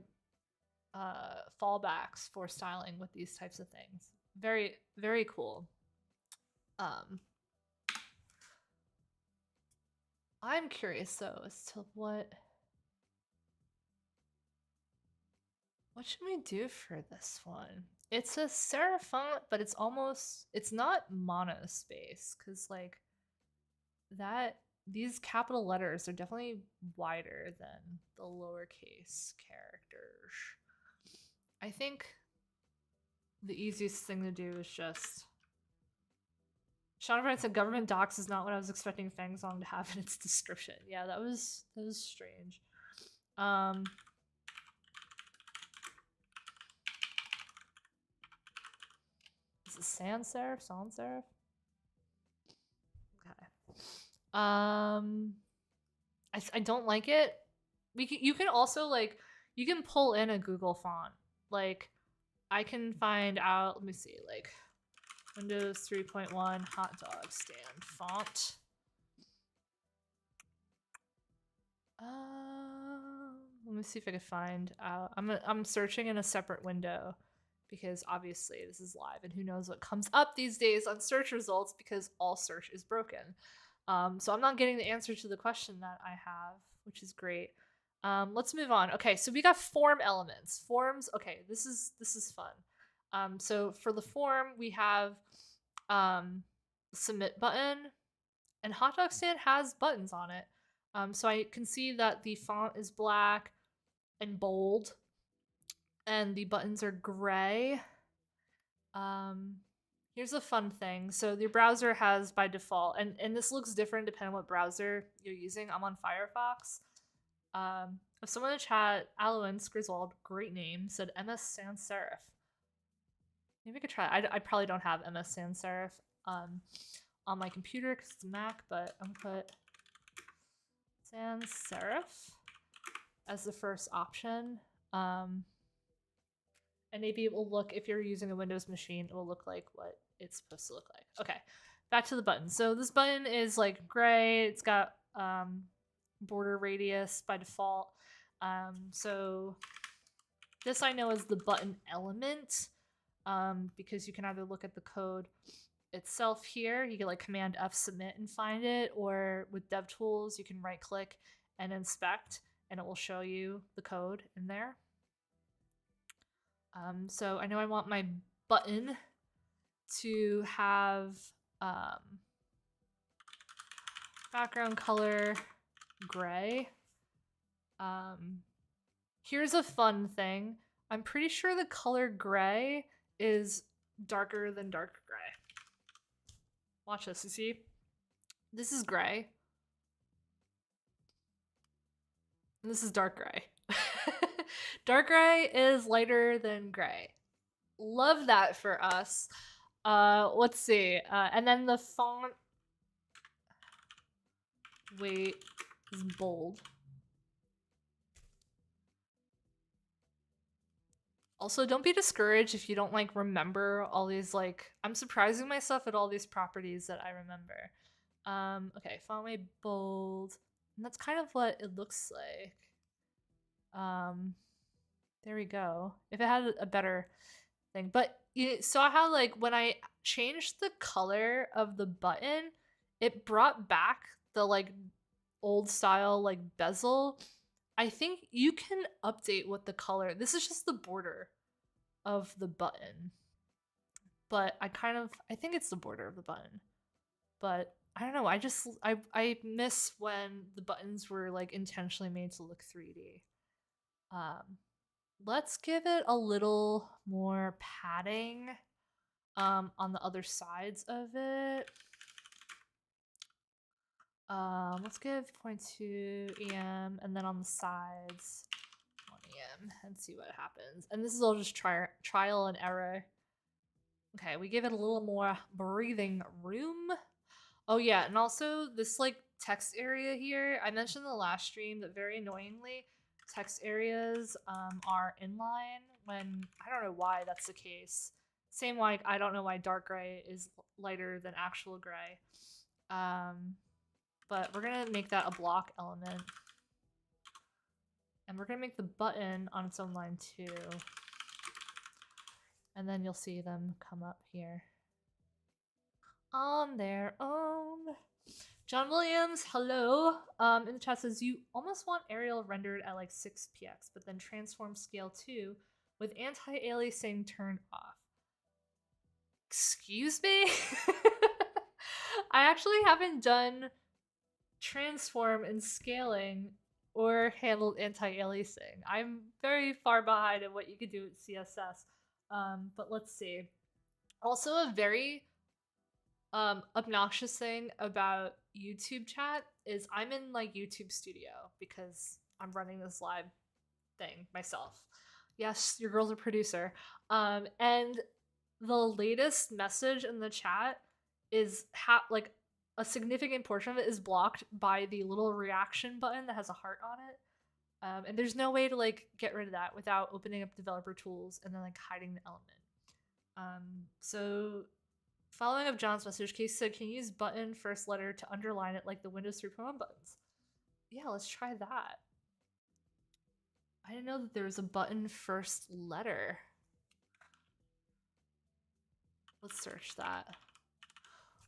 fallbacks for styling with these types of things. Very, very cool. I'm curious though as to what What should we do for this one? It's a serif font, but it's not monospace, because like that, these capital letters are definitely wider than the lowercase characters. I think the easiest thing to do is just. Sean Bryan said government docs is not what I was expecting Fangzong to have in its description. Yeah, that was strange. Is it sans serif? Sans serif? Okay. I don't like it. You can also like you can pull in a Google font. Like I can find out. Let me see. Like Windows 3.1 hot dog stand font. Let me see if I can find out. I'm searching in a separate window because obviously this is live and who knows what comes up these days on search results because all search is broken. So I'm not getting the answer to the question that I have, which is great. Let's move on. Okay, so we got form elements. Forms. Okay, this is fun. So for the form we have submit button, and hot dog stand has buttons on it. So I can see that the font is black and bold, and the buttons are gray. Here's a fun thing. So the browser has by default, and this looks different depending on what browser you're using. I'm on Firefox. Someone in the chat, Aloens Griswold, great name, said MS Sans Serif. Maybe I could try. I probably don't have MS Sans Serif on my computer because it's a Mac, but I'm gonna put sans serif as the first option. And maybe it will look, if you're using a Windows machine, it will look like what it's supposed to look like. Okay, back to the button. So this button is like gray. It's got border radius by default. So this I know is the button element because you can either look at the code itself here. You can like Command F submit and find it, or with DevTools you can right click and inspect and it will show you the code in there. So I know I want my button to have background color gray. Here's a fun thing. I'm pretty sure the color gray is darker than dark gray. Watch this, you see? This is gray. And this is dark gray. Dark gray is lighter than gray. Love that for us. Let's see. And then the font weight is bold. Also, don't be discouraged if you don't like remember all these, like, I'm surprising myself at all these properties that I remember. Okay, font weight bold. And that's kind of what it looks like. There we go. If it had a better thing. But you saw how like when I changed the color of the button, it brought back the like old style like bezel. I think you can update what the color. This is just the border of the button. But I think it's the border of the button. But I don't know. I miss when the buttons were like intentionally made to look 3D. Let's give it a little more padding on the other sides of it. Let's give 0.2 EM and then on the sides 1 EM and see what happens. And this is all just trial and error. Okay, we give it a little more breathing room. Oh yeah, and also this like text area here, I mentioned in the last stream that very annoyingly text areas are inline when I don't know why that's the case. Same like I don't know why dark gray is lighter than actual gray. But we're gonna make that a block element. And we're gonna make the button on its own line too. And then you'll see them come up here. On their own. John Williams, hello. In the chat says you almost want Arial rendered at like 6px, but then transform scale 2 with anti-aliasing turned off. Excuse me? I actually haven't done transform and scaling or handled anti-aliasing. I'm very far behind in what you could do with CSS. But let's see. Also, a very obnoxious thing about YouTube chat is I'm in like YouTube Studio because I'm running this live thing myself. Yes, your girl's a producer. And the latest message in the chat is like a significant portion of it is blocked by the little reaction button that has a heart on it. And there's no way to like get rid of that without opening up developer tools and then like hiding the element. So following up John's message, Casey said, can you use button first letter to underline it like the Windows 3.1 buttons? Yeah, let's try that. I didn't know that there was a button first letter. Let's search that.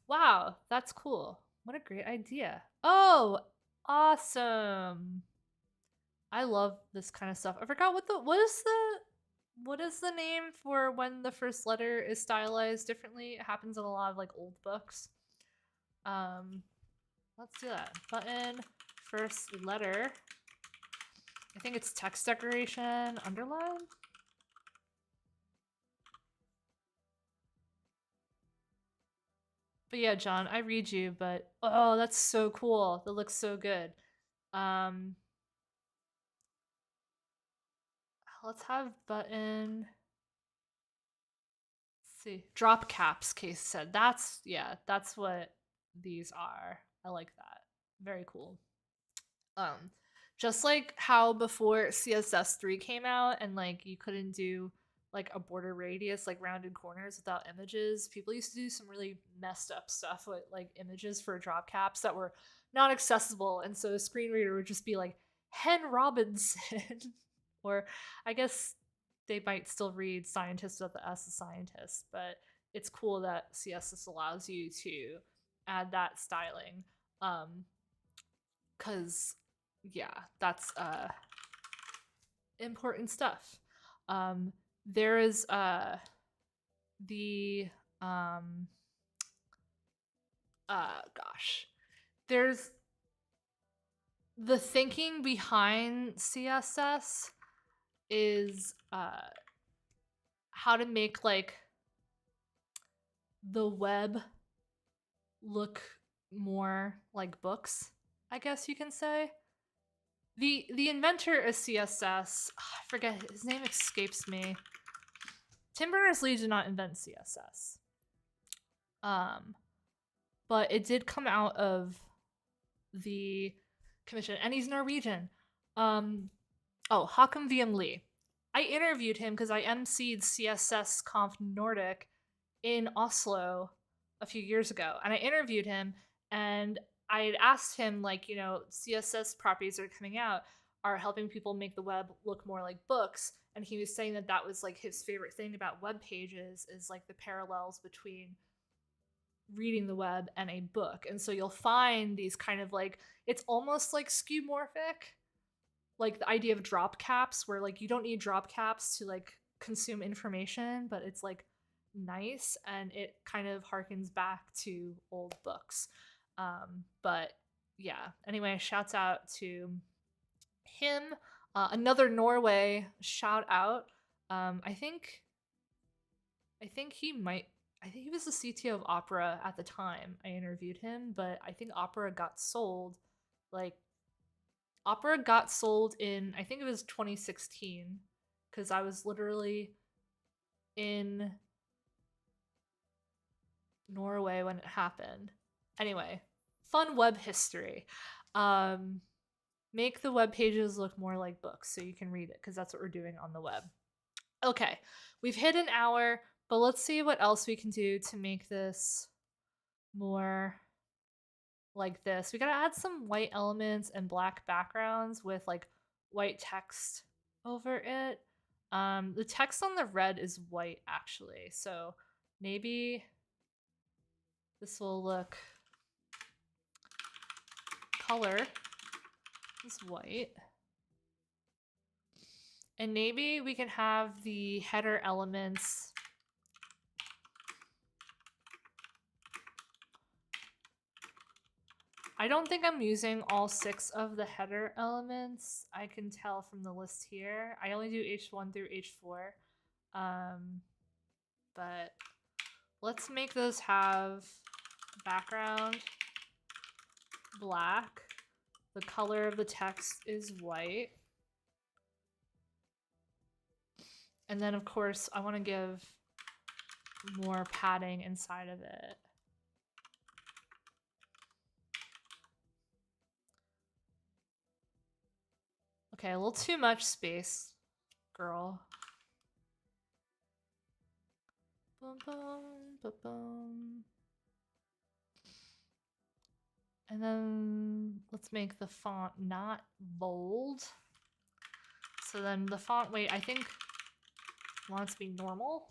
Wow, that's cool. What a great idea. Oh, awesome. I love this kind of stuff. I forgot what is the name for when the first letter is stylized differently? It happens in a lot of like old books. Let's do that. Button first letter. I think it's text decoration underline. But yeah, John, I read you, but oh, that's so cool. That looks so good. Let's have button. Let's see. Drop caps, Case said. That's what these are. I like that. Very cool. Just like how before CSS3 came out and like you couldn't do like a border radius, like rounded corners without images, people used to do some really messed up stuff with like images for drop caps that were not accessible. And so a screen reader would just be like Hen Robinson. Or I guess they might still read scientist without the S of scientist, but it's cool that CSS allows you to add that styling. Cause yeah, that's important stuff. There is the gosh. There's the thinking behind CSS is how to make like the web look more like books, I guess you can say. The inventor of CSS, I forget, his name escapes me. Tim Berners-Lee did not invent CSS. But it did come out of the commission, and he's Norwegian. Håkon VM Lee. I interviewed him because I emceed CSS Conf Nordic in Oslo a few years ago, and I interviewed him, and I had asked him, like, you know, CSS properties that are coming out are helping people make the web look more like books, and he was saying that that was like his favorite thing about web pages is like the parallels between reading the web and a book. And so you'll find these kind of like, it's almost like skeuomorphic, like the idea of drop caps where like you don't need drop caps to like consume information, but it's like nice and it kind of harkens back to old books. But yeah, anyway, shouts out to him. Another Norway shout out. I think he was the CTO of Opera at the time I interviewed him, but I think Opera got sold in, I think it was 2016, because I was literally in Norway when it happened. Anyway, fun web history. Make the web pages look more like books so you can read it, because that's what we're doing on the web. Okay, we've hit an hour, but let's see what else we can do to make this more like this. We gotta add some white elements and black backgrounds with like white text over it. The text on the red is white actually, so maybe this will look, color is white. And maybe we can have the header elements. I don't think I'm using all 6 of the header elements. I can tell from the list here. I only do H1 through H4. But let's make those have background black. The color of the text is white. And then, of course, I want to give more padding inside of it. Okay, a little too much space, girl. Boom, boom, boom, boom. And then let's make the font not bold. So then the font weight, I think, wants to be normal.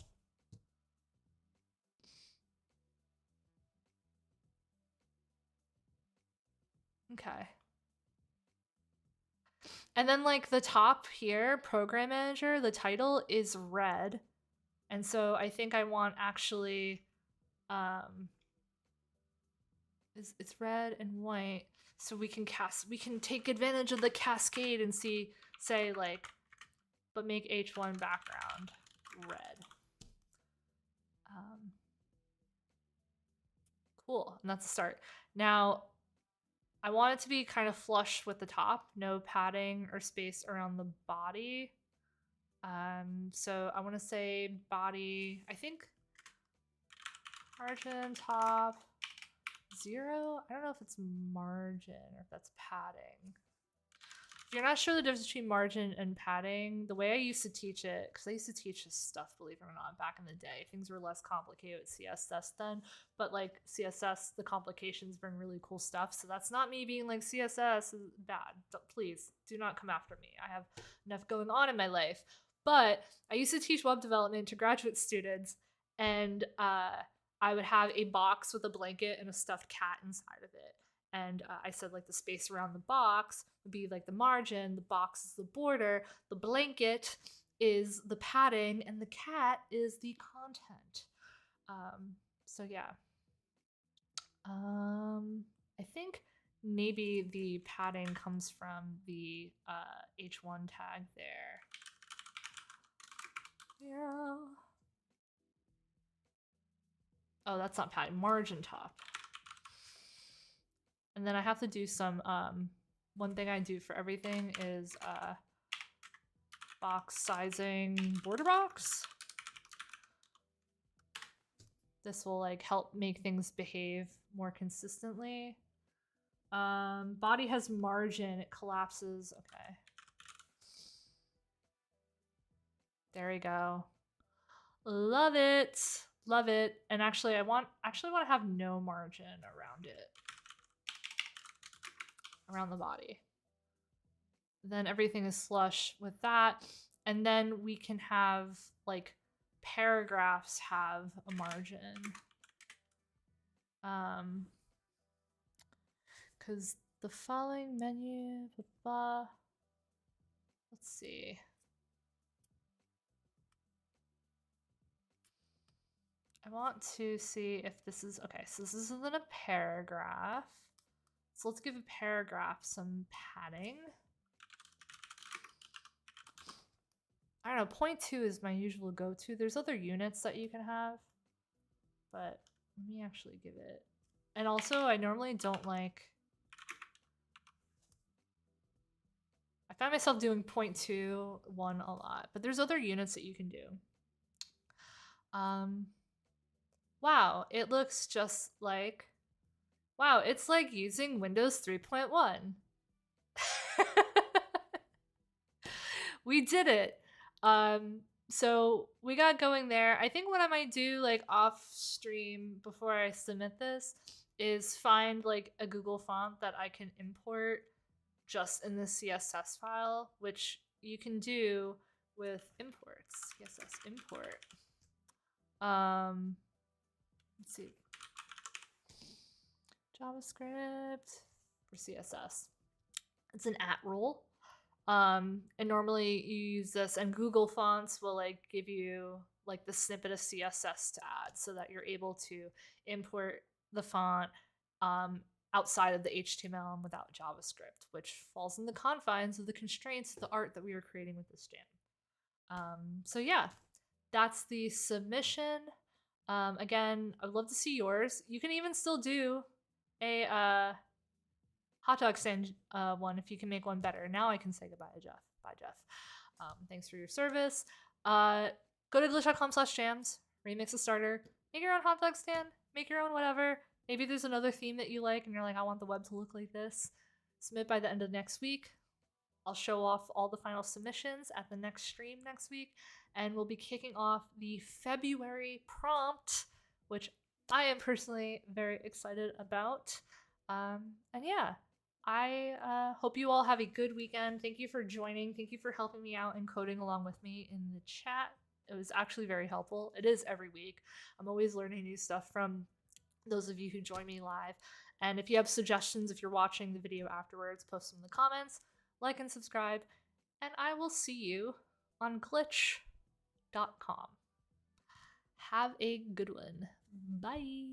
Okay. And then like the top here, Program Manager, the title is red. And so I think I want actually, it's red and white. So we can take advantage of the cascade and say like, but make H1 background red. Cool, and that's the start. Now, I want it to be kind of flush with the top, no padding or space around the body. So I want to say body, I think margin top 0. I don't know if it's margin or if that's padding. If you're not sure the difference between margin and padding, the way I used to teach it, because I used to teach this stuff, believe it or not, back in the day, things were less complicated with CSS then, but like CSS, the complications bring really cool stuff. So that's not me being like CSS is bad. Please do not come after me. I have enough going on in my life. But I used to teach web development to graduate students, and I would have a box with a blanket and a stuffed cat inside of it. And I said like the space around the box would be like the margin, the box is the border, the blanket is the padding, and the cat is the content. So yeah. I think maybe the padding comes from the H1 tag there. Yeah. Oh, that's not padding, margin top. And then I have to do some, one thing I do for everything is box sizing border box. This will like help make things behave more consistently. Body has margin, it collapses, okay. There we go. Love it, love it. And actually I want to have no margin around it. Around the body. Then everything is flush with that. And then we can have like paragraphs have a margin. Because the following menu, let's see. I want to see if this is, okay, so this isn't a paragraph. So let's give a paragraph some padding. I don't know, 0.2 is my usual go-to. There's other units that you can have, but let me actually give it. And also, I normally don't like, I find myself doing 0.2, 1 a lot, but there's other units that you can do. Wow, it looks just like, wow, it's like using Windows 3.1. We did it. So we got going there. I think what I might do like off stream before I submit this is find like a Google font that I can import just in the CSS file, which you can do with imports. CSS import. Let's see. JavaScript for CSS. It's an @ rule. And normally you use this, and Google Fonts will like give you like the snippet of CSS to add so that you're able to import the font outside of the HTML and without JavaScript, which falls in the confines of the constraints of the art that we are creating with this jam. So yeah, that's the submission. Again, I'd love to see yours. You can even still do a hot dog stand one if you can make one better. Now I can say goodbye to Jeff. Bye, Jeff. Thanks for your service. Go to glitch.com/jams, remix a starter, make your own hot dog stand, make your own whatever. Maybe there's another theme that you like and you're like, I want the web to look like this. Submit by the end of next week. I'll show off all the final submissions at the next stream next week, and we'll be kicking off the February prompt, which I am personally very excited about. And yeah, I hope you all have a good weekend. Thank you for joining. Thank you for helping me out and coding along with me in the chat. It was actually very helpful. It is every week. I'm always learning new stuff from those of you who join me live. And if you have suggestions, if you're watching the video afterwards, post them in the comments, like and subscribe, and I will see you on glitch.com. Have a good one. Bye.